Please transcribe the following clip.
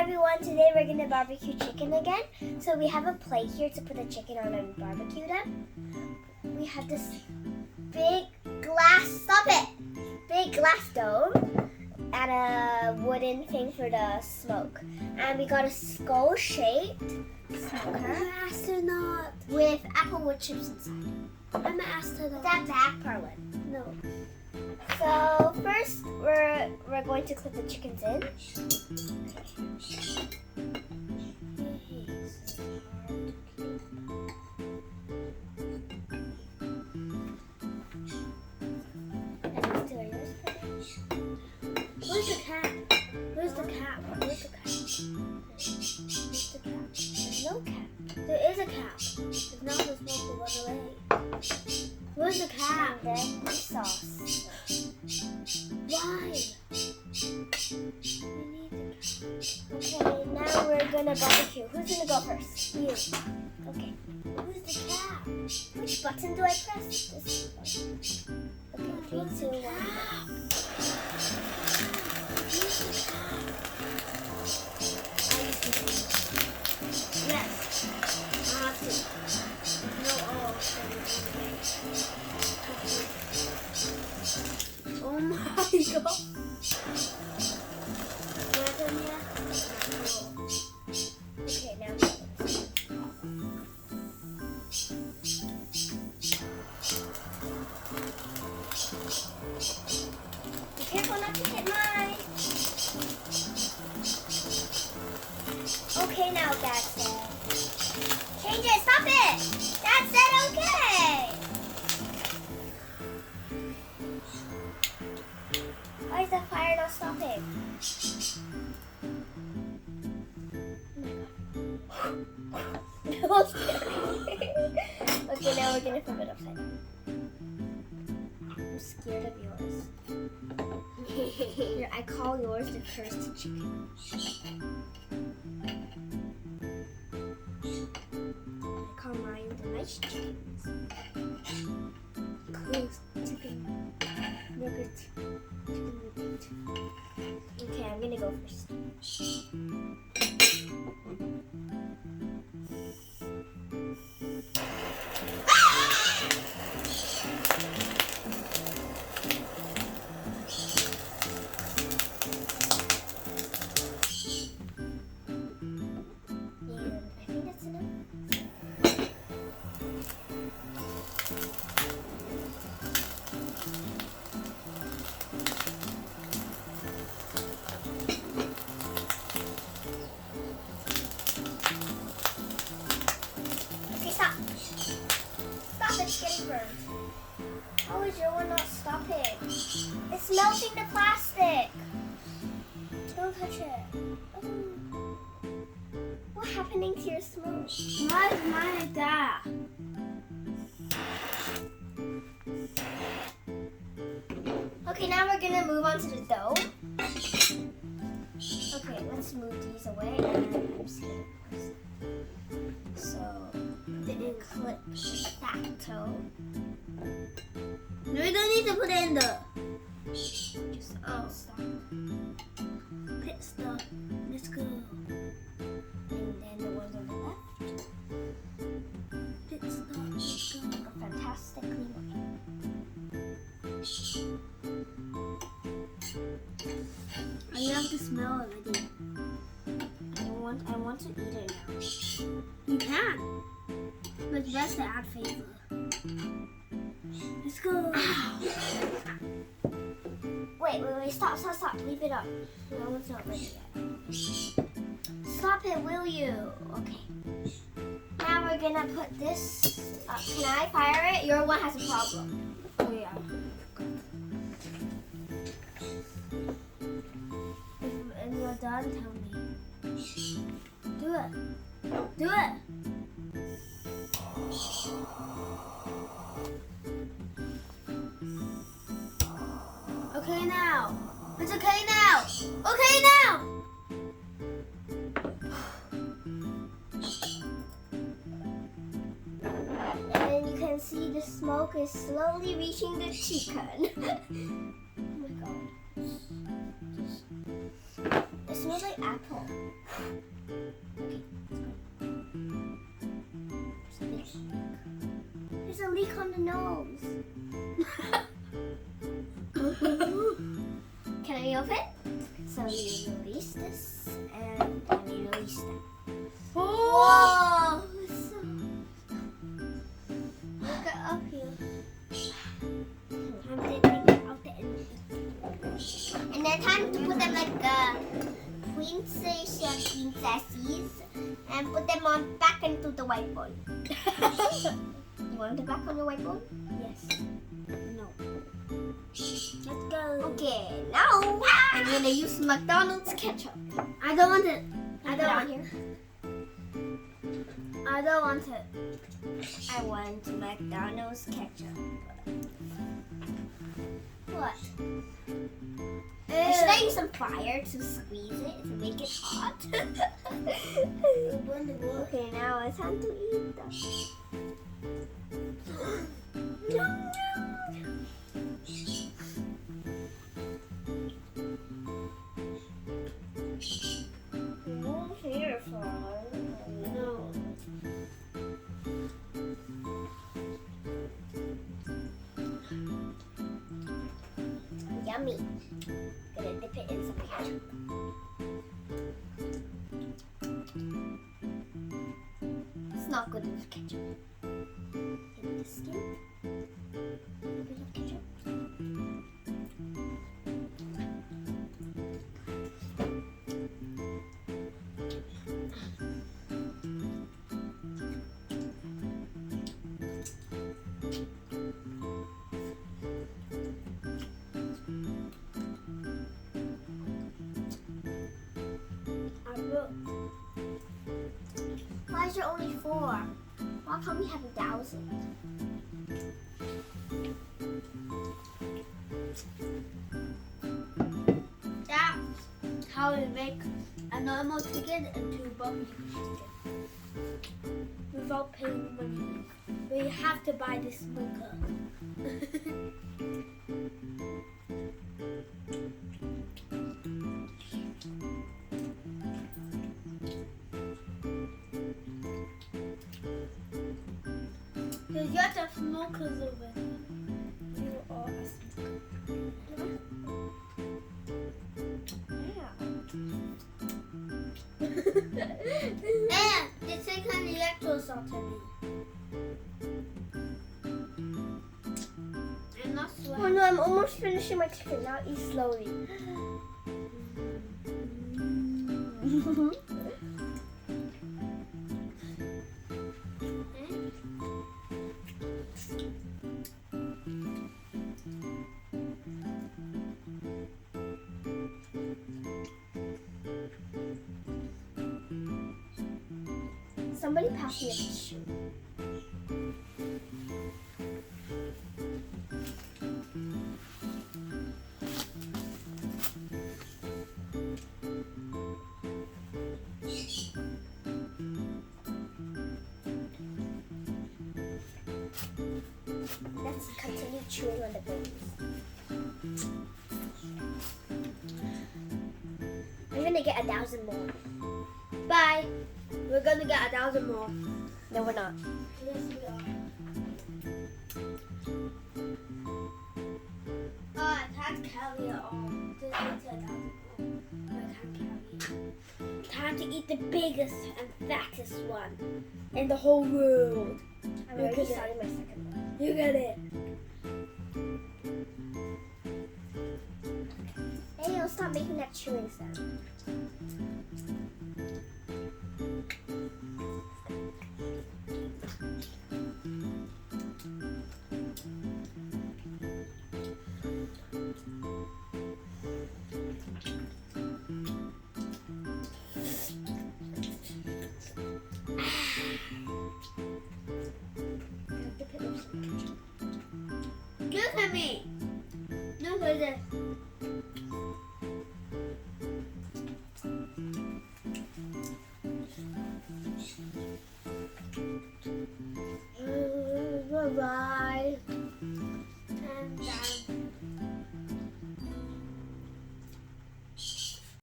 everyone, today we're gonna barbecue chicken again. So we have a plate here to put the chicken on and barbecue them. We have this big glass dome and a wooden thing for the smoke. And we got a skull-shaped smoker. I'm an astronaut with applewood chips inside. I'm an astronaut. That back part one. No. So first we're going to clip the chickens in. Where's the cat? Where's the cat? Where's the cat? Where's the cat? There's no cat. There is a cat. There's no the smoke will run away. Where's the cat? And then the sauce. Why? We need the cat. Okay, now we're gonna barbecue. Who's gonna go first? You. Okay. Where's the cat? Which button do I press? This one. Okay, 3, 2, 1. Yes. I have to. No, oh my god. Okay, now. Be careful not to hit mine. Okay, now that's it. Change it, stop it! That's it, okay! Why is the fire not stopping? That was scary. Okay, now we're gonna flip it upside down. I'm scared of yours. I call yours the cursed chicken. I call mine the nice chickens. Cursed chicken. Yogurt. Chicken yogurt. Okay, I'm gonna go first. It's getting burned. How is your one not stopping? It's melting the plastic. Don't touch it. Oh. What's happening to your smoke? Why is mine like that? Okay, now we're gonna move on to the dough. Okay, let's move these away and then I'm scared first. So, then clip that toe. No, you don't need to put it in the Just stop. pit stop. Let's go. And then the ones on the left Pit stop. Let's go. are fantastically working. I love the smell already. I want to eat it now. You can. But it's best to add flavor. Let's go. Wait, stop. Leave it up. No one's not ready yet. Stop it, will you? Okay. Now we're gonna put this up. Can I fire it? Your one has a problem. Oh yeah. If you're done, tell me. Do it. Do it. Okay now. It's okay now. Okay now. And you can see the smoke is slowly reaching the chicken. Oh my god. It smells like apple. There's a leak on the nose. Can I open? So you release this and then you release that. Oh! So, look at up here. Time to take it out the end. And then time to put them like princess or princesses and put them on back into the whiteboard. You want it back on the whiteboard? Yes. No. Let's go. Okay, now I'm gonna use McDonald's ketchup. I don't want it. I Put it don't on want here. I don't want it. I want McDonald's ketchup. What? Should I use some fire to squeeze it to make it hot? Okay, now it's time to eat them. Yum, yum. No hair fall. No. Yummy. Gonna dip it in some ketchup. It's not good with ketchup. In the skin. A bit of ketchup. Why is there only 4? Why can't we have 1,000? That's how we make a normal chicken into barbecue chicken. Without paying money. We have to buy this smoker. There's lots of smokers over there. You are a smoker. And they take an electrosalt to me. I'm not Oh sweating. no, I'm almost finishing my chicken. Now eat slowly. Somebody pass me a tissue. Let's continue chewing on the berries. I'm gonna get 1,000 more. Bye. We're gonna get 1,000 more. No, we're not. Yes, we are. Oh, I can't carry it all. Just get to 1,000 more. I can't carry it. Time to eat the biggest and fattest one in the whole world. I'm Look already at it. starting my second one. You get it. Hey, I'll stop making that chewing sound. Look at me. Look at this. Bye-bye.